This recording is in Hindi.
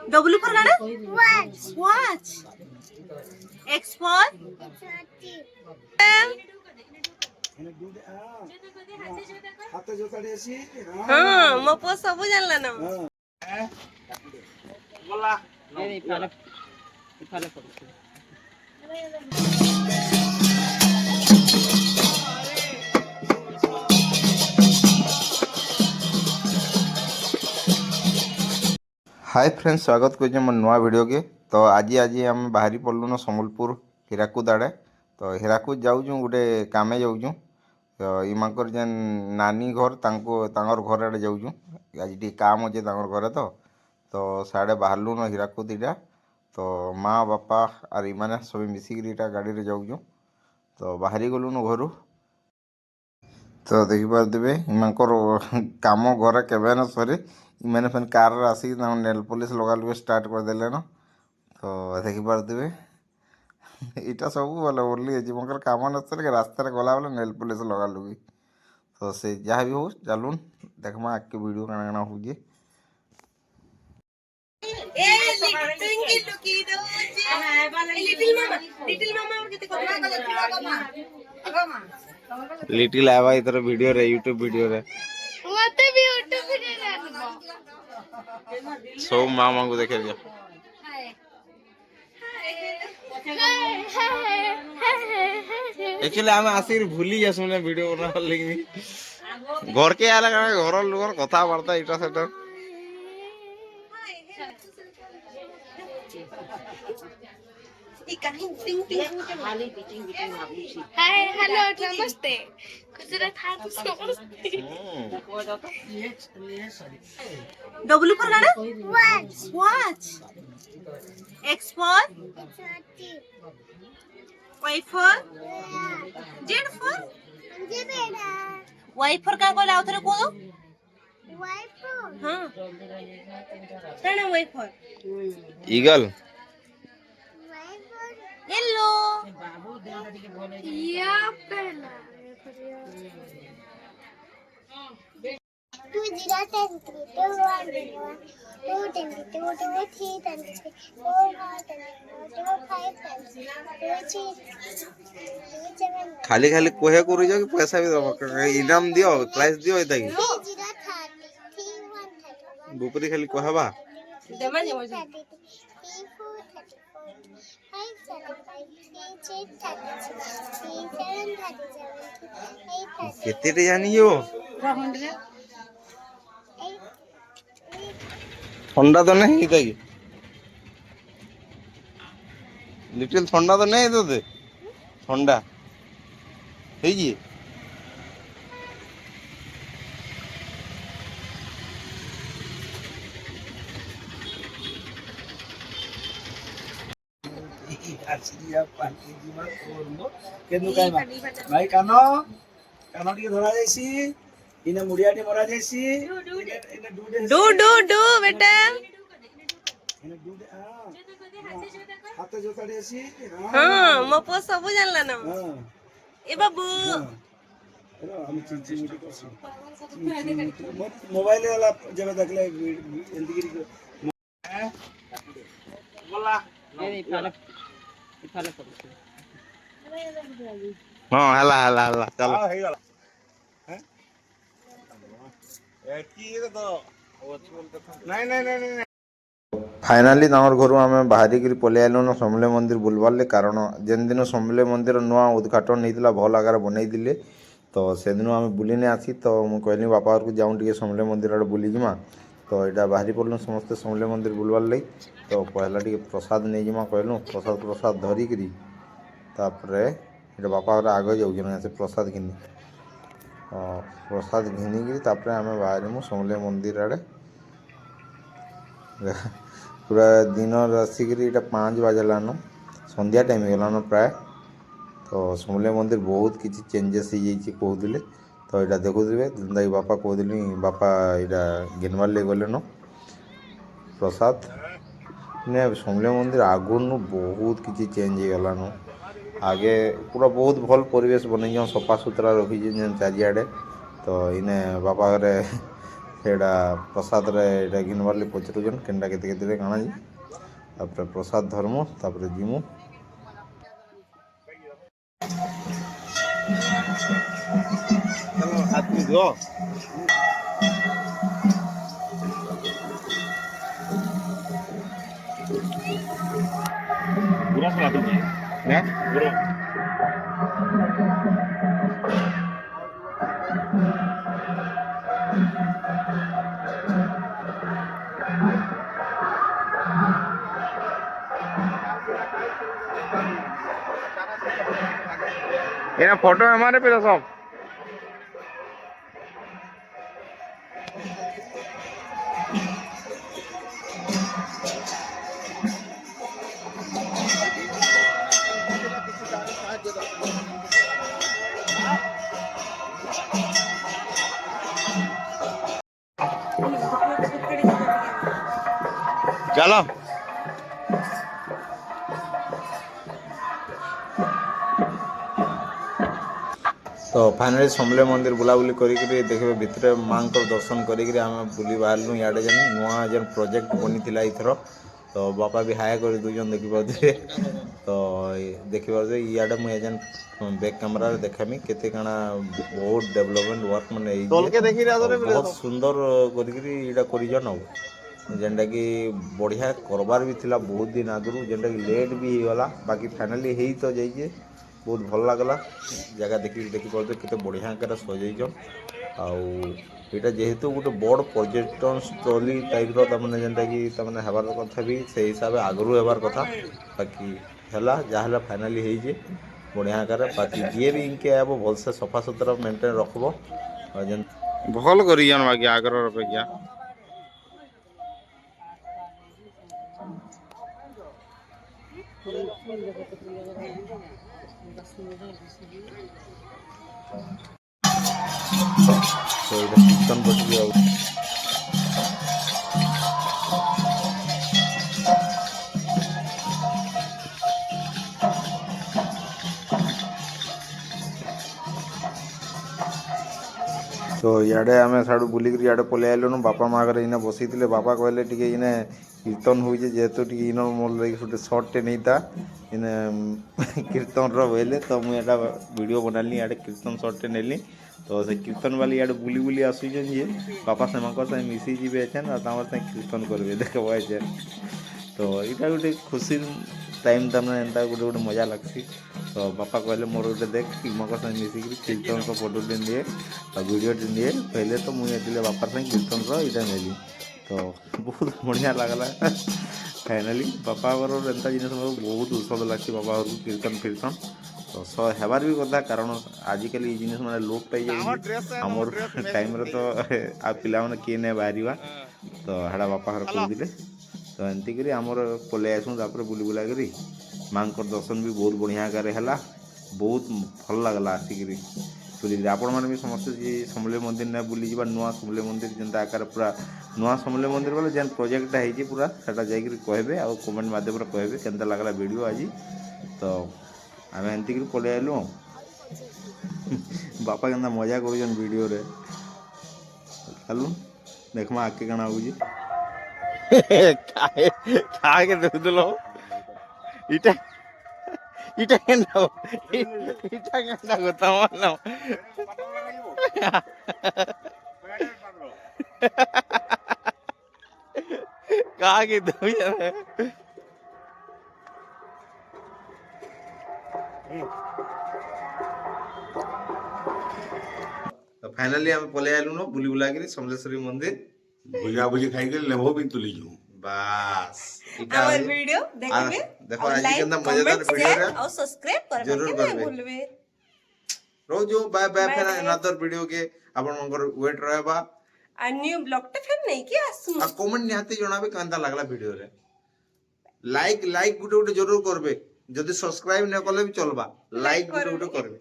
W for watch. Watch. X for हाँ मो पो सब जानला ना बोला नहीं इफाले पड़छ हाय फ्रेंड्स स्वागत कर मोर नुआ वीडियो के। तो आज आम बाहरी पड़लु न सम्बलपुर हीराकुद आड़े। तो हीराकुद जाऊँ गोटे कामे जाऊँ। तो इमाकर जेन नानी घर तांकर घर आड़े जाऊँ। आज टी काम अच्छे घर तो साढ़े बाहरलु न हीराकुद इटा। तो माँ बापा आर इमाने सब मिसिक इटा गाड़ी जाऊँ। तो बाहरी गलु न घर तो देखिपे इमानकर काम घर के न सरी इमाने फिर कार आसिक नेल पॉलिश लगा लुगे स्टार्ट करदेले न। तो देखिपे इटा सब बोले बोली मकर काम न सर रास्तार गला बेले नेल पॉलिश लगा लुगी। तो से जहाँ भी हो चलून देखमा आगे वीडियो काना काना हो लिटिल आवा इधर वीडियो रे यूट्यूब वीडियो रे मते भी यूट्यूब वीडियो रे सब मामा को देखे दिया। एक्चुअली हम आसिर भूली जासु ने वीडियो बना लेकिन घर के आला घर लोगर कथा बार्ता इटा सेटा हाय हेलो नमस्ते गुजरात था तो नमस्ते W for watch. X for Y for Z for Y for का कोला उधर को दो हाँ ना Y for ईगल येलो या पहला Two zero ten three two one two ten two two three ten three four five ten two five ten two three two seven खाली खाली कोहे करू जा कि पैसा भी दो इनाम दियो प्राइस दियो इता की zero thirty three one thirty one बुपरी खाली कोहबा देमा जे मजे thirty three four 5 35 3 6 36 3 7 37 8 केते रे जानियो ठंडा तो नहीं इता की लिटिल ठंडा तो नहीं दे ठंडा है जी भाई कान कान टी धरा जाइसी इने मुड़िया टी मरा जाइसी डू डू डू बेटा इने डूडे हाथ जोता जाइसी हाँ मो पो सब जानला ना हां ए बाबू हेलो हम चिंची मुटी करसी मोबाइल वाला जब देखले एंती गिरी बोला नहीं इफाले पड़छ हां हला हला हला चलो हां हे गला हैं एकी तो नहीं नहीं नहीं नहीं फाइनाली तांर घर आम बाहरी पलि आलुन समले मंदिर बुलबार कारण जेन दिन समले मंदिर नुआ उद्घाटन होता भल आकार बनई तो से दिन आम बुलने आसी तो मुझे कहली बापा घर को जाऊँ टे समले मंदिर आड़े बुलीजिमा। तो यहाँ बाहरी पड़लु समस्ते समले मंदिर बुलबार लगी। तो पहला टे प्रसाद नहीं जिमा कहलु प्रसाद प्रसाद धरिकी बापा घर आगे जाऊँ से प्रसाद घिनी प्रसाद घिनिकी आम बाहर समले मंदिर आड़े पूरा दिन आसिक 5 बजलान संध्या टाइम गलान प्राय। तो समले मंदिर बहुत किसी चेंजेस हो जाइए कहते। तो यहाँ देखुए जेनता बापा कहते बापा यहाँ घिनबार लगे गले न प्रसाद ने समले मंदिर आगुन बहुत किसी चेंज हो गलान आगे पूरा बहुत भल परिवेश बन सफा सुतरा रखी चारिआडे। तो इने बापा घरे ସେଇଟା ପ୍ରସାଦରେ ଏଇଟା ଘିନବାର୍ ଲାଗି ପଚାରୁଛନ୍ କେନ୍ଟା କେତେ କେତେ କାଣା ଯେ ତାପରେ ପ୍ରସାଦ ଧର୍ମ ତାପରେ ଯିମୁ। एना फोटो हमारे पे सब चलो तो फाइनाली समले मंदिर बुलाबुली करिक देखिए भितर माँ दर्शन करिक आम बुली बाहर इे जेन नुआ जेन प्रोजेक्ट बनी इथर तो बापा भी हाय कर दूजन देखिपे तो देखिपे इे मुझे जेन बैक कैमरा देखामी केते काना बहुत डेवलपमेंट वर्क मैंने बहुत सुंदर करजन जेनटा कि बढ़िया करबार भी थिला बहुत दिन आगु जेनटा कि लेट भी होगा बाकी फाइनाली हो तो जाइए बहुत भल लगला जगह देखिए केते बढ़िया आकार सजैन आईटा जेहेतु गोटे बड़ पर्यटन स्थली टाइप रहा जेनटा कि हबार कथा भी से हिसाब से आगु हबार कथा बाकी है जहाँ फाइनाली हो बढ़िया आकार बाकी जी भी इनके आब भलसे सफा सुतरा मेंटेन रखब भल कर बाकी आगर अपेक्षा तो इधर कीर्तन बच गया तो इे आम साड़ू बुलिक इे पलि आलुन बापा माँ घर इने बसई बापा कहले टे इने कीर्तन हो जेहेतु इन मोर लगे गोटे सर्टे नहीं था इने कीर्तन रोले तो मुझे वीडियो बनाली इे कीर्तन सर्टे नेली तो से कीर्तन वाली इे बुली बुली आसुचन जे बापा से मिसी जी कीर्तन करेंगे देख तो यहाँ गोटे खुशी टाइम तमें एंता गोटे गोटे मजा लगसी तो बापा कहले मोर गोटे देख मको साथ मिसिक कीर्तन फोटो दिए और वीडियो दिए पहले तो मुझे बापा साथ कीर्तन रहा नेली तो बहुत बढ़िया लगला फाइनाली बापा एंता जिन बहुत ଔଷଧ लगे बाबा घर कीर्तन फीर्तन तो हेबार भी कथा कारण आजिकल ये जिन मैंने लोप पाई आमर टाइम तो आ पिला किए नहीं बाहर तो हेड़ा बापा घर कहते तो एमती कर आमर पलि आसू बुली बुला करी माँ दर्शन भी बहुत बढ़िया आकार है बहुत भल लगला आसिक बुली आपण मैंने भी समस्त समले मंदिर ना बुली जा नुआ समले मंदिर जेनता आकार पूरा नुआ समले मंदिर बोले जेन प्रोजेक्टा है पूरा सेटा जाकर कहे आ कमेंट मध्यम कहे केनता लगला वीडियो आज तो आम एमती कर पलि आलु बापा के मजा कर वीडियो रे चलू देखमा आके काना हो खाके देखुल इटा इटा केनता इटा केनता गोता मन काके दो तो फाइनली हम पलि आलु न बुली बुला कर समलेश्वरी मंदिर भुजा भुजी खाई के लेबो भी तुली जो बस आवर वीडियो देखबे देखो आज केनता मजेदार वीडियो रे और सब्सक्राइब करबे जरूर के करबे भूलबे रोजो बाय बाय फिर अनदर वीडियो के आपण मंगर वेट रहबा आ न्यू ब्लॉग टे फिर नहीं कि आसु आ कमेंट निहाती जणाबे केनता लागला वीडियो रे लाइक लाइक गुटे गुटे जरूर करबे जदि सब्सक्राइब न करले भी चलबा लाइक गुटे गुटे करबे।